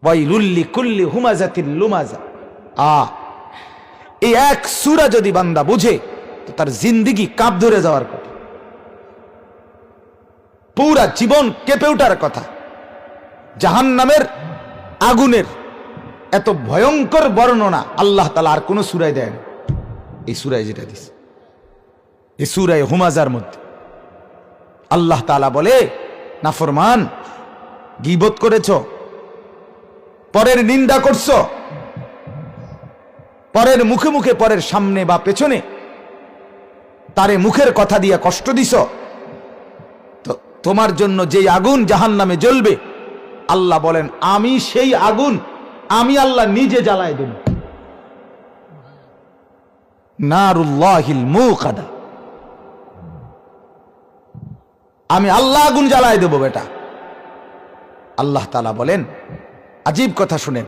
ওয়াইলুল লিকুল্লি হুমাযাতিল লুমাযা। এই এক সূরা যদি বান্দা বুঝে তো তার জিন্দেগি কাঁপ ধরে যাওয়ার কথা, পুরা জীবন কেঁপে ওঠার কথা। জাহান্নামের আগুনের এত ভয়ঙ্কর বর্ণনা আল্লাহ তাআলা আর কোন সূরায় দেন, এই সূরায় যেটা দিছে, এই সূরায়ে হুমাযার মধ্যে আল্লাহ তাআলা বলে, নাফরমান, গীবত করেছো, পরের নিন্দা করছো, পরের মুখে মুখে, পরের সামনে বা পেছনে তারে মুখের কথা দিয়া কষ্ট দিছ, তো তোমার জন্য যেই আগুন জাহান্নামে জ্বলবে, আল্লাহ বলেন আমি সেই আগুন আমি আল্লাহ নিজে জ্বালায় দেব। নারুল্লাহিল মুকাদা, আমি আল্লাহ আগুন জ্বালায় দেব বেটা। আল্লাহ তাআলা বলেন, আজীব কথা শুনেন।